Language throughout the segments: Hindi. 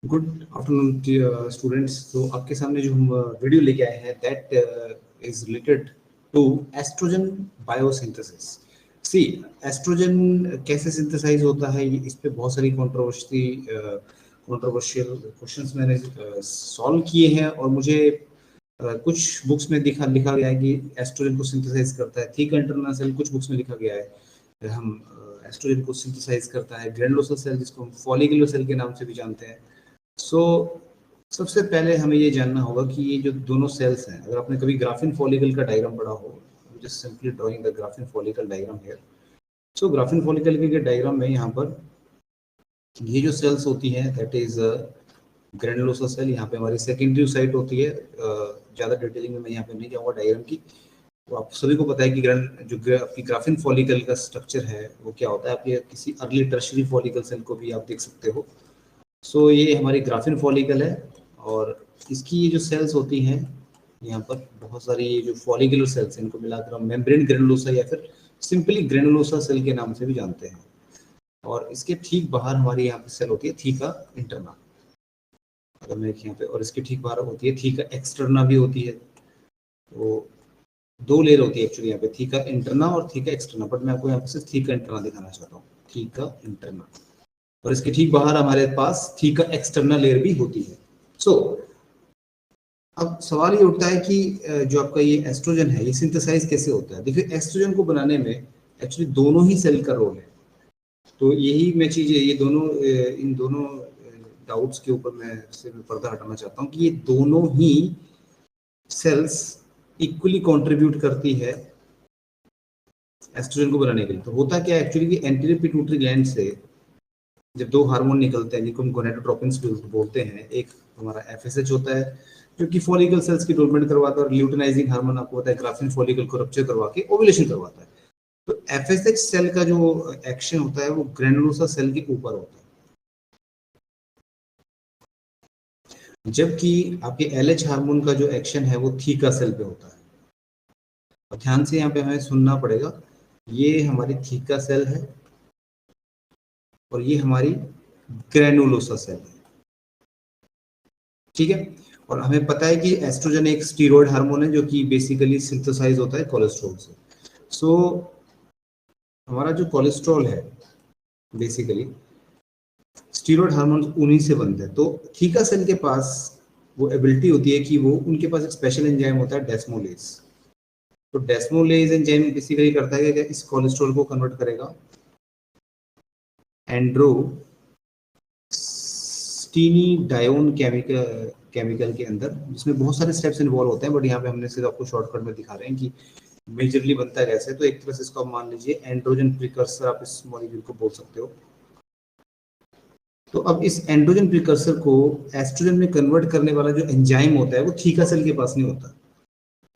Good afternoon students. तो आपके सामने जो हम वीडियो लेके आए हैं that is related to oestrogen biosynthesis. See, oestrogen कैसे सिंथेसाइज होता है, इस पे बहुत सारी कंट्रोवर्शियल क्वेश्चंस मैंने सॉल्व किए हैं और मुझे कुछ बुक्स में लिखा गया है कि एस्ट्रोजन को सिंथेसाइज करता है थीका इंटरनल सेल, कुछ बुक्स में लिखा गया है हम एस्ट्रोजन को सिंथेसाइज करता है ग्रैनुलोसा सेल, जिसको हम फॉलिकुलर सेल के नाम से भी जानते हैं। सो सबसे पहले हमें ये जानना होगा कि ये जो दोनों सेल्स हैं, अगर आपने कभी ग्राफिन फॉलिकल का डायग्राम पढ़ा हो, just simply drawing the graphene follicle diagram here. So graphene follicle के डायग्राम में यहाँ पर ये जो सेल्स होती हैं दैट इज ग्रैनुलोसा सेल। यहाँ पे हमारी सेकेंडरी साइट होती है। ज़्यादा डिटेलिंग में मैं यहाँ पे नहीं जाऊँगा डायग्राम की। तो आप सभी को पता है कि आपकी ग्राफिन फॉलिकल का स्ट्रक्चर है वो क्या होता है। आप ये किसी अर्ली टर्शरी फॉलिकल सेल को भी आप देख सकते हो। सो ये हमारी ग्राफिन फॉलिकल है और इसकी ये जो सेल्स होती हैं यहाँ पर बहुत सारी ये जो फॉलिकुलर सेल्स हैं, इनको मिलाकर हम मेम्ब्रेन ग्रेनुलोसा या फिर सिंपली ग्रेनुलोसा सेल के नाम से भी जानते हैं। और इसके ठीक बाहर हमारी यहाँ पे सेल होती है थीका इंटरना, अगर मैं यहाँ पे, और इसके ठीक बाहर होती है थीका एक्सटर्ना भी होती है। तो दो लेयर होती है एक्चुअली यहाँ पे, थीका इंटरना और थीका एक्सटर्ना, बट मैं आपको यहाँ पे सिर्फ थीका इंटरना दिखाना चाहता हूँ, थीका इंटरना। और इसके ठीक बाहर हमारे पास थीका एक्सटर्नल लेयर भी होती है। सो अब सवाल ये उठता है कि जो आपका ये एस्ट्रोजन है ये सिंथेसाइज कैसे होता है। देखिए, एस्ट्रोजन को बनाने में एक्चुअली दोनों ही सेल का रोल है। तो यही मैं चीज, ये दोनों इन दोनों डाउट्स के ऊपर मैं पर्दा हटाना चाहता हूँ कि ये दोनों ही सेल्स इक्वली कंट्रीब्यूट करती है एस्ट्रोजन को बनाने के लिए। तो होता क्या है एक्चुअली कि एंटीरियर पिट्यूटरी ग्लैंड से जब दो हार्मोन निकलते हैं जिनको हम गोनेडोट्रोपिन्स बोलते हैं, एक हमारा एफएसएच होता है जो कि फॉलिकल सेल्स की डेवलपमेंट करवाता है, और ल्यूटिनाइजिंग हार्मोन आपको पता है ग्राफिन फॉलिकल को रप्चर करवा के ओव्यूलेशन करवाता है। तो एफएसएच सेल का जो एक्शन होता है वो ग्रैनुलोसा सेल के ऊपर होता है, जबकि आपके एलएच हार्मोन का जो एक्शन है वो थीका सेल पे होता है। और ध्यान से यहाँ पे हमें सुनना पड़ेगा, ये हमारी थीका सेल है और ये हमारी ग्रैनुलोसा सेल है, ठीक है। और हमें पता है कि एस्ट्रोजन एक स्टीरॉयड हार्मोन है जो कि बेसिकली सिंथेसाइज होता है कोलेस्ट्रॉल से। सो हमारा जो कोलेस्ट्रॉल है बेसिकली स्टीरॉयड हार्मोन उन्हीं से बनते हैं। तो थीका सेल के पास वो एबिलिटी होती है कि वो, उनके पास एक स्पेशल एंजाइम होता है डेस्मोलेज। तो डेस्मोलेज एंजाइम बेसिकली करता है कि इस कोलेस्ट्रॉल को कन्वर्ट करेगा एंड्रोस्टेनिडायोन केमिकल के अंदर, जिसमें बहुत सारे स्टेप्स इन्वॉल्व होते हैं, बट यहाँ पे हमने सिर्फ आपको शॉर्टकट में दिखा रहे हैं कि मेजरली बनता है कैसे। तो एक तरह से इसको आप मान लीजिए एंड्रोजन प्रिकर्सर, आप इस मॉलिक्यूल को बोल सकते हो। तो अब इस एंड्रोजन प्रिकर्सर को एस्ट्रोजन में कन्वर्ट करने वाला जो एंजाइम होता है वो थीका सेल के पास नहीं होता।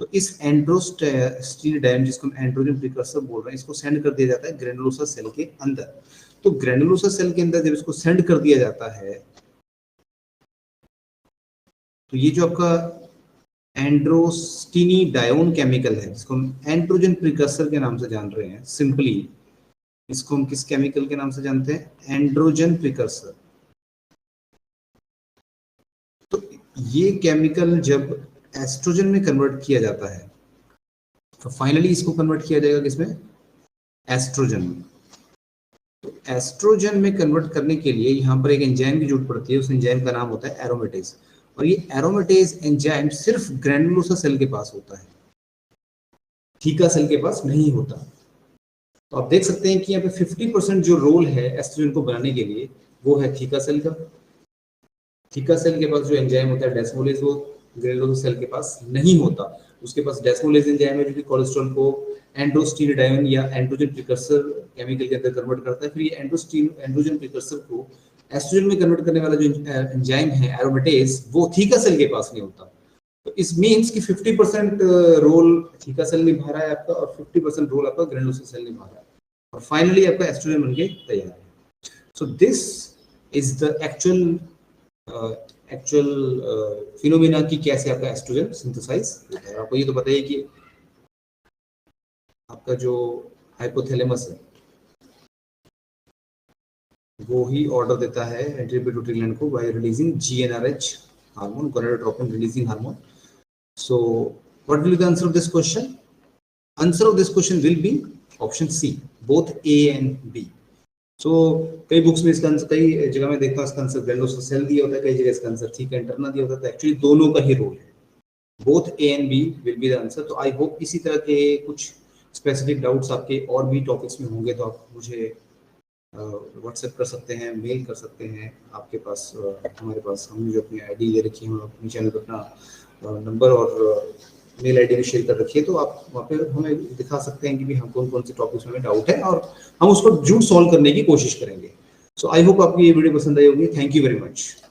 तो इस एंड्रोस्टेनिडायोन, जिसको हम एंड्रोजन प्रिकर्सर बोल रहे हैं, इसको सेंड कर दिया जाता है ग्रेनुलोसा सेल के अंदर। तो ग्रेनुलोसा सेल के अंदर जब इसको सेंड कर दिया जाता है तो ये जो आपका एंड्रोस्टेनिडायोन केमिकल है, जिसको हम एंड्रोजन प्रिकर्सर के नाम से जान रहे हैं, सिंपली इसको हम किस केमिकल के नाम से जानते हैं, एंड्रोजन प्रिकर्सर। तो ये केमिकल जब एस्ट्रोजन में कन्वर्ट किया जाता है तो फाइनली इसको कन्वर्ट किया जाएगा किसमें, एस्ट्रोजन में। तो एस्ट्रोजन में कन्वर्ट करने के लिए यहाँ पर एक एंजाइम की जरूरत पड़ती है, उस एंजाइम का नाम होता है एरोमेटेज। और ये एरोमेटेज एंजाइम सिर्फ ग्रैनुलोसा सेल के पास होता है, थीका सेल के पास नहीं होता। तो आप देख सकते हैं कि यहाँ पे 50% जो रोल है एस्ट्रोजन को बनाने के लिए वो है थीका सेल का। थीका सेल के पास जो एंजाइम होता है डेस्मोलेज, वो ग्रैनुलोसा सेल के पास नहीं होता। उसके पास डेस्मोलेज एंजाइम है जो कि कोलेस्ट्रॉल को एंड्रोस्टेनिडायोन या एंड्रोजन प्रिकर्सर केमिकल के अंदर कन्वर्ट करता है। फिर ये एंड्रोजन प्रिकर्सर को एस्ट्रोजन में कन्वर्ट करने वाला जो एंजाइम है एरोमेटेज, वो थीका सेल के पास नहीं होता। तो इस मींस कि 50% रोल थीका सेल निभा रहा है आपका और 50% रोल आपका ग्रैनुलोसा सेल निभा रहा है, और फाइनली आपका एस्ट्रोजन बनके तैयार है। So this is the actual phenomena कि कैसे आपका एस्ट्रोजन सिंथेसाइज होता है। आपको ये तो बताइए कि आपका जो हाइपोथैलेमस है वो ही ऑर्डर देता है एंट्रीपिट्यूटरी ग्लैंड को bye releasing GnRH hormone, gonadotropin releasing hormone. So what will be the answer of this question? Answer of this question will be option C, both A and B. So कई बुक्स में इसका आंसर, कई जगह में देखता हूँ इसका आंसर ग्लैंडोसोल सेल दिया होता है, कई जगह इसका आंसर थीका इंटरना दिया होता है. तो एक्चुअली दोनों का ही रोल है. Both A and B will be the answer. तो आई होप इसी तरह के कुछ स्पेसिफिक डाउट्स आपके और भी टॉपिक्स में होंगे तो आप मुझे व्हाट्सएप कर सकते हैं, मेल कर सकते हैं. आपके पास हमारे पास हमने जो अपनी आईडी दे रखी है, अपने चैनल पर अपना नंबर और मेल आईडी भी शेयर कर रखी है, तो आप वहाँ पे हमें दिखा सकते हैं कि भी हम कौन कौन से टॉपिक्स में डाउट है और हम उसको जरूर सॉल्व करने की कोशिश करेंगे. सो आई होप आपको ये वीडियो पसंद आई होगी. Thank you very much.